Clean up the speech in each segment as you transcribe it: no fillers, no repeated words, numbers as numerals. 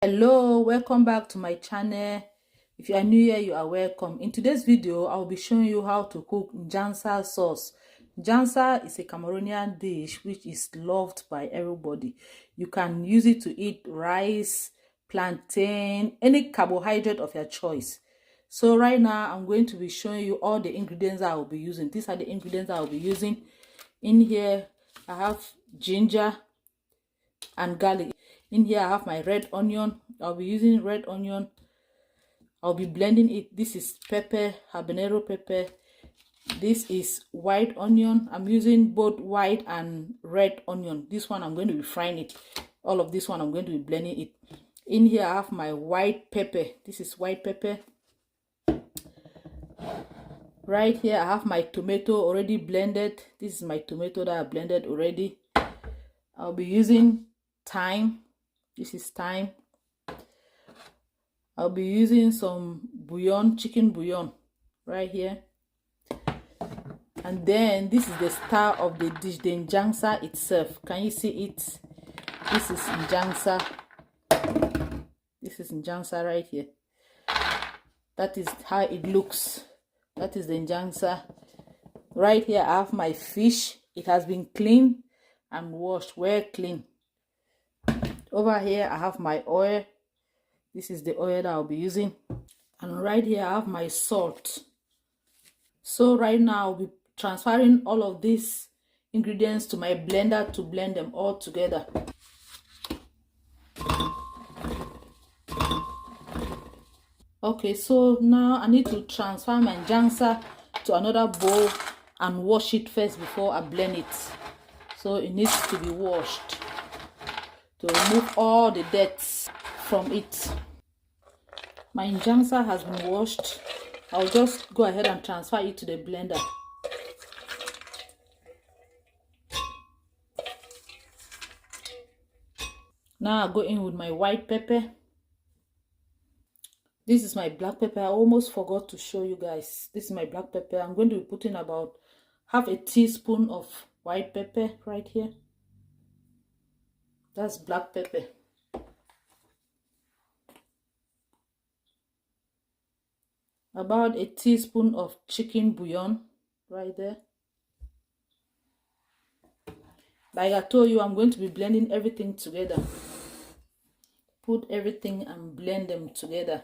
Hello, welcome back to my channel. If you are new here, you are welcome. In today's video, I will be showing you how to cook Njansa sauce. Njansa is a Cameroonian dish which is loved by everybody. You can use it to eat rice, plantain, any carbohydrate of your choice. So right now, I'm going to be showing you all the ingredients I will be using. These are the ingredients I will be using. In here, I have ginger and garlic. In here I have my red onion. I'll be using red onion. I'll be blending it. This is pepper, habanero pepper. This is white onion. I'm using both white and red onion. This one I'm going to be frying it. All of this one I'm going to be blending it. In here I have my white pepper. This is white pepper. Right here I have my tomato already blended. This is my tomato that I blended already. I'll be using thyme. This is thyme. I'll be using some bouillon, chicken bouillon right here. And then this is the star of the dish, the njansa itself. Can you see it? This is njansa. This is njansa right here. That is how it looks. That is the njansa. Right here I have my fish. It has been cleaned and washed, well clean. Over here I have my oil. This is the oil that I'll be using. And right here I have my salt. So right now I'll be transferring all of these ingredients to my blender to blend them all together. Okay, so now I need to transfer my njansa to another bowl and wash it first before I blend it. So it needs to be washed to remove all the dirt from it. My njansa has been washed. I'll just go ahead and transfer it to the blender. Now I'll go in with my white pepper. This is my black pepper. I almost forgot to show you guys. This is my black pepper. I'm going to be putting about half a teaspoon of white pepper right here. That's black pepper. About a teaspoon of chicken bouillon right there. Like I told you, I'm going to be blending everything together. Put everything and blend them together.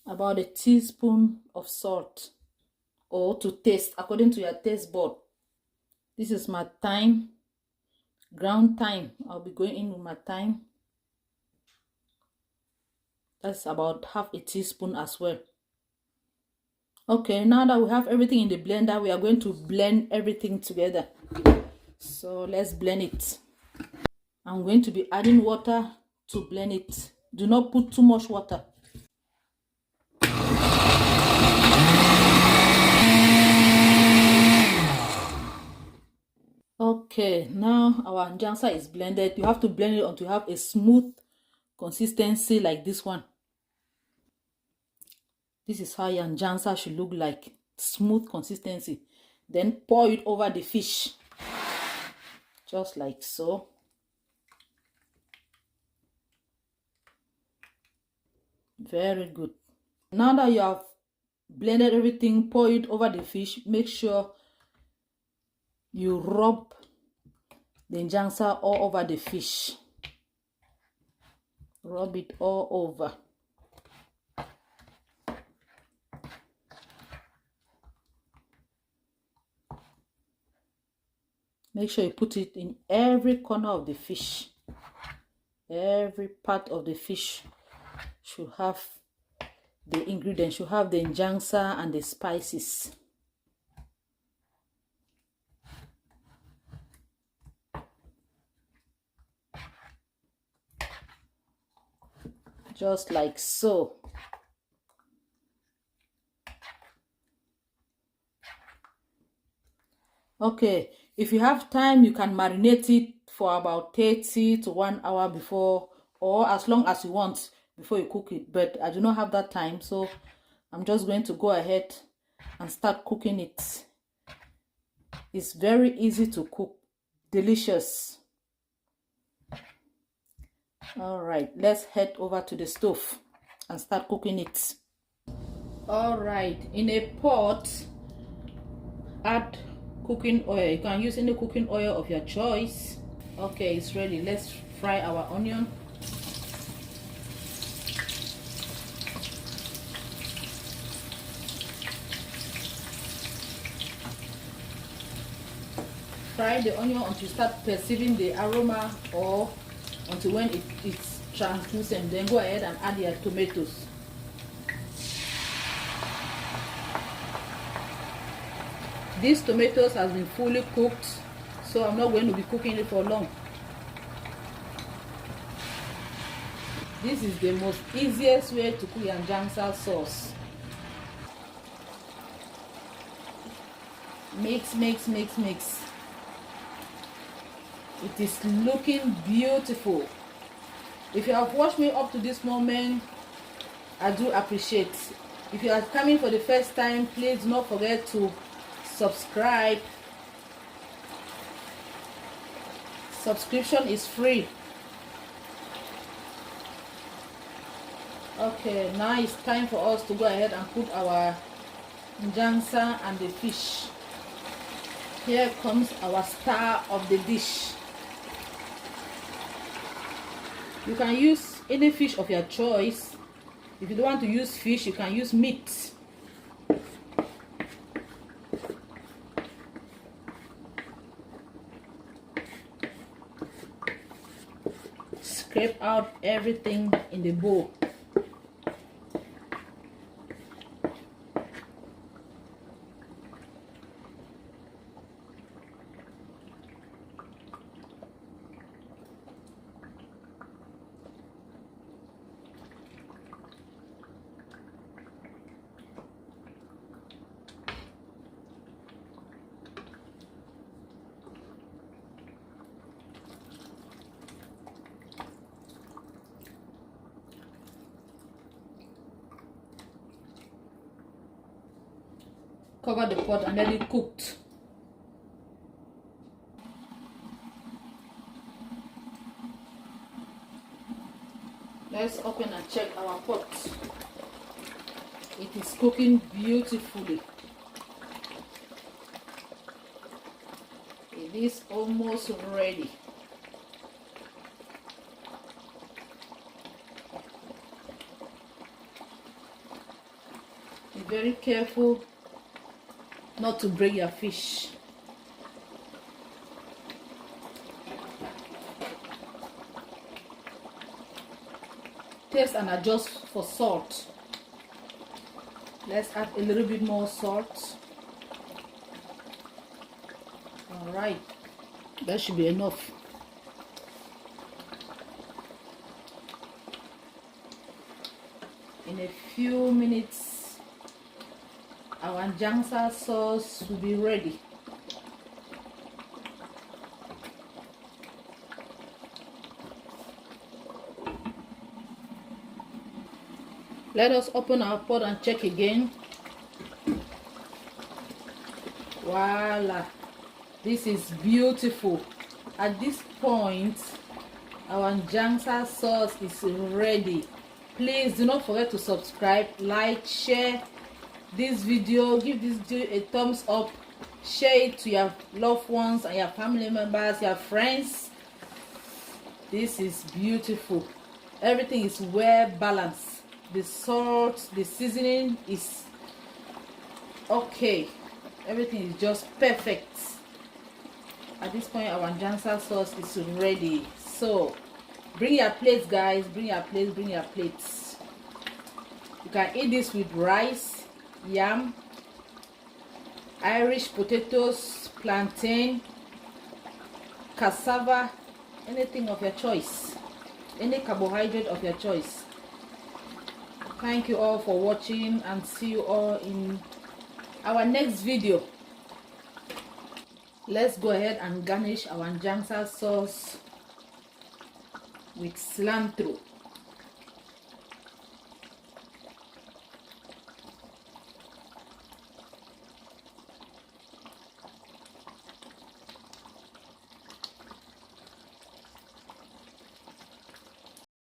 About a teaspoon of salt, or to taste according to your taste bud. This is my thyme, ground thyme. I'll be going in with my thyme. That's about half a teaspoon as well. Okay, now that we have everything in the blender, we are going to blend everything together. So let's blend it. I'm going to be adding water to blend it. Do not put too much water. Okay, now our njansa is blended. You have to blend it until you have a smooth consistency like this one. This is how your njansa should look like. Smooth consistency. Then pour it over the fish. Just like so. Very good. Now that you have blended everything, pour it over the fish. Make sure you rub the njansa all over the fish. Rub it all over. Make sure you put it in every corner of the fish. Every part of the fish should have the ingredients, should have the njansa and the spices. Just like so. Okay, if you have time, you can marinate it for about 30 to 1 hour before, or as long as you want before you cook it. But I do not have that time, so I'm just going to go ahead and start cooking it. It's very easy to cook, delicious. All right, let's head over to the stove and start cooking it. All right, in a pot, add cooking oil. You can use any cooking oil of your choice. Okay, it's ready. Let's fry our onion. Fry the onion until you start perceiving the aroma, or until when it's translucent. Then go ahead and add your tomatoes. These tomatoes has been fully cooked, so I'm not going to be cooking it for long. This is the most easiest way to cook njansa sauce. Mix, mix, mix, mix. It is looking beautiful. If you have watched me up to this moment, I do appreciate. If you are coming for the first time, please do not forget to subscribe. Subscription is free. Okay, now it's time for us to go ahead and put our njansa and the fish. Here comes our star of the dish. You can use any fish of your choice. If you don't want to use fish, you can use meat. Scrape out everything in the bowl. Cover the pot and let it cook. Let's open and check our pot. It is cooking beautifully. It is almost ready. Be very careful not to break your fish. Taste and adjust for salt. Let's add a little bit more salt. All right, that should be enough. In a few minutes, our njansa sauce will be ready. Let us open our pot and check again. Voila, this is beautiful. At this point, our njansa sauce is ready. Please do not forget to subscribe, like, share this video, give this video a thumbs up, share it to your loved ones and your family members, your friends. This is beautiful. Everything is well balanced. The salt, the seasoning is okay. Everything is just perfect. At this point, our njansa sauce is ready. So bring your plates, guys. Bring your plates, bring your plates. You can eat this with rice, yam, Irish potatoes, plantain, cassava, anything of your choice, any carbohydrate of your choice. Thank you all for watching, and see you all in our next video. Let's go ahead and garnish our njansa sauce with cilantro.